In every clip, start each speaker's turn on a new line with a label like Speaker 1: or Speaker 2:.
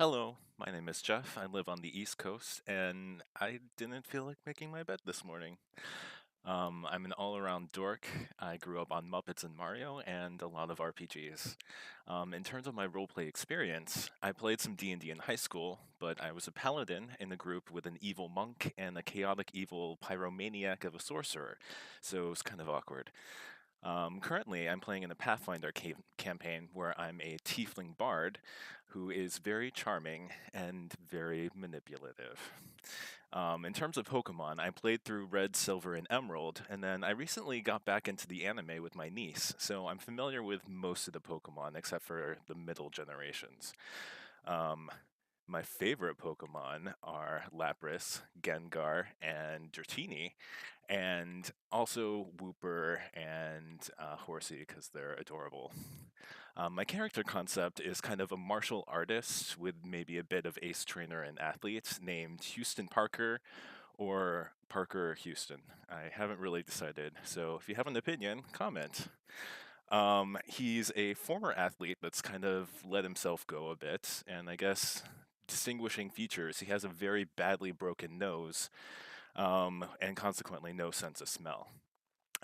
Speaker 1: Hello, my name is Jeff. I live on the East Coast, and I didn't feel like making my bed this morning. I'm an all-around dork. I grew up on Muppets and Mario and a lot of RPGs. In terms of my roleplay experience, I played some D&D in high school, but I was a paladin in a group with an evil monk and a chaotic evil pyromaniac of a sorcerer, so it was kind of awkward. Currently, I'm playing in a Pathfinder campaign where I'm a tiefling bard who is very charming and very manipulative. In terms of Pokemon, I played through Red, Silver, and Emerald, and then I recently got back into the anime with my niece, so I'm familiar with most of the Pokemon except for the middle generations. Um, my favorite Pokemon are Lapras, Gengar, and Dratini, and also Wooper and Horsey because they're adorable. My character concept is kind of a martial artist with maybe a bit of ace trainer and athlete named Houston Parker or Parker Houston. I haven't really decided, so if you have an opinion, comment. He's a former athlete that's kind of let himself go a bit, and I guess distinguishing features, he has a very badly broken nose, and consequently no sense of smell.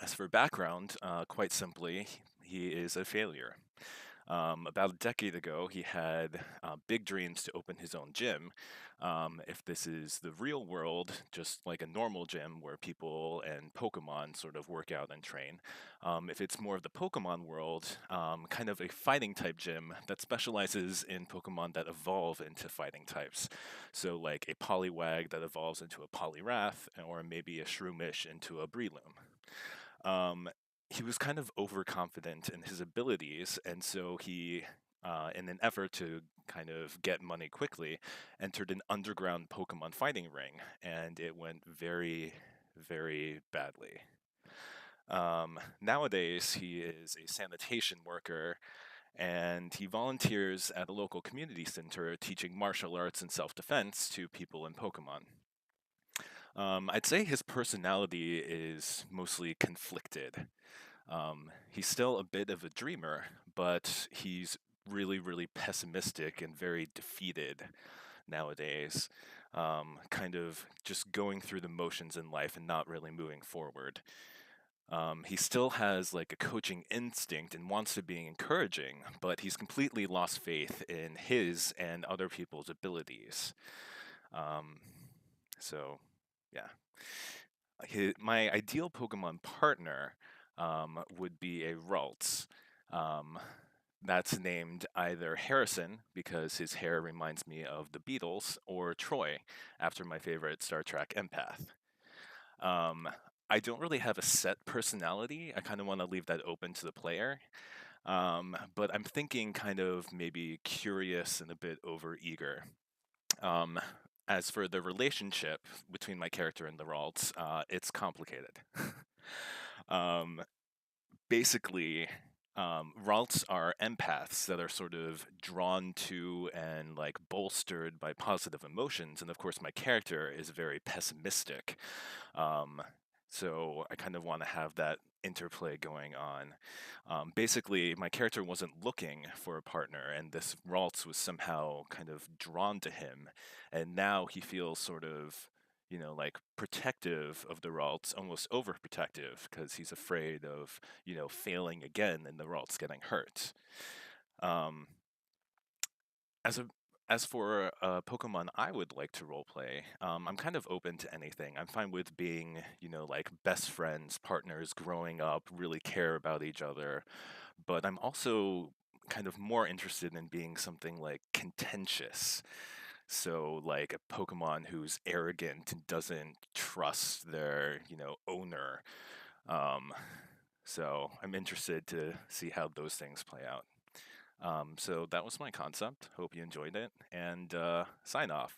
Speaker 1: As for background, quite simply, he is a failure. About a decade ago, he had big dreams to open his own gym. If this is the real world, just like a normal gym where people and Pokemon sort of work out and train. If it's more of the Pokemon world, kind of a fighting type gym that specializes in Pokemon that evolve into fighting types. So, like a Poliwag that evolves into a Poliwrath, or maybe a Shroomish into a Breloom. He was kind of overconfident in his abilities, and so he, in an effort to kind of get money quickly, entered an underground Pokemon fighting ring, and it went very, very badly. Nowadays, he is a sanitation worker, and he volunteers at a local community center teaching martial arts and self-defense to people in Pokemon. I'd say his personality is mostly conflicted. He's still a bit of a dreamer, but he's really, really pessimistic and very defeated nowadays. Kind of just going through the motions in life and not really moving forward. He still has like a coaching instinct and wants to be encouraging, but he's completely lost faith in his and other people's abilities. Um, so, yeah. My ideal Pokemon partner would be a Ralts. Um, that's named either Harrison, because his hair reminds me of the Beatles, or Troi, after my favorite Star Trek empath. Um, I don't really have a set personality. I kind of want to leave that open to the player. But I'm thinking kind of maybe curious and a bit overeager. Um, as for the relationship between my character and the Ralts, it's complicated. um, basically, Ralts are empaths that are sort of drawn to and like bolstered by positive emotions, and of course, my character is very pessimistic. Um, so I kind of want to have that interplay going on. Basically, my character wasn't looking for a partner, and this Ralts was somehow kind of drawn to him, and now he feels sort of, like protective of the Ralts, almost overprotective, because he's afraid of, failing again and the Ralts getting hurt. Um, as a as for Pokemon I would like to roleplay, I'm kind of open to anything. I'm fine with being, like best friends, partners growing up, really care about each other. But I'm also kind of more interested in being something like contentious. So, like a Pokemon who's arrogant and doesn't trust their, owner. Um, so I'm interested to see how those things play out. So that was my concept. Hope you enjoyed it, and sign off.